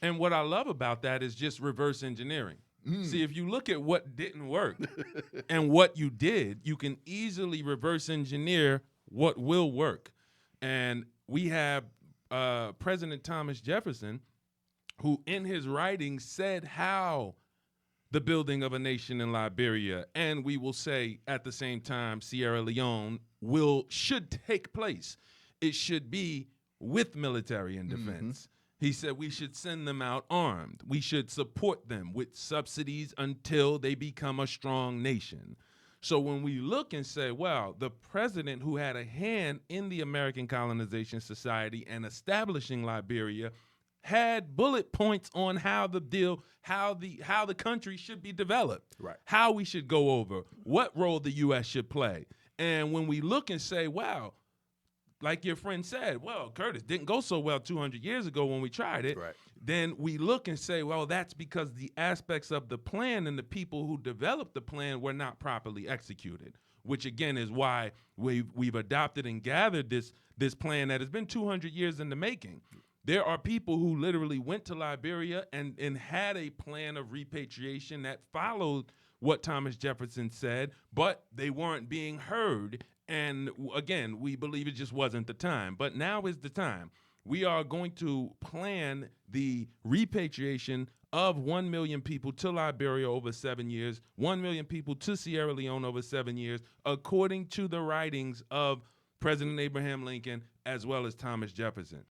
And what I love about that is just reverse engineering. See, if you look at what didn't work and what you did, you can easily reverse engineer what will work. And we have President Thomas Jefferson, who in his writings said how the building of a nation in Liberia, and we will say at the same time Sierra Leone should take place. It should be with military and defense. He said we should send them out armed. We should support them with subsidies until they become a strong nation. So when we look and say, well, the president who had a hand in the American Colonization Society and establishing Liberia had bullet points on how the country should be developed, Right. how we should go over, what role the U.S. should play. And when we look and say, wow, like your friend said, well, Curtis, didn't go so well 200 years ago when we tried it. Right. Then we look and say, well, that's because the aspects of the plan and the people who developed the plan were not properly executed, which again is why we've adopted and gathered this plan that has been 200 years in the making. There are people who literally went to Liberia and had a plan of repatriation that followed what Thomas Jefferson said, but they weren't being heard. And again, we believe it just wasn't the time. But now is the time. We are going to plan the repatriation of 1 million people to Liberia over 7 years, 1 million people to Sierra Leone over 7 years, according to the writings of President Abraham Lincoln as well as Thomas Jefferson.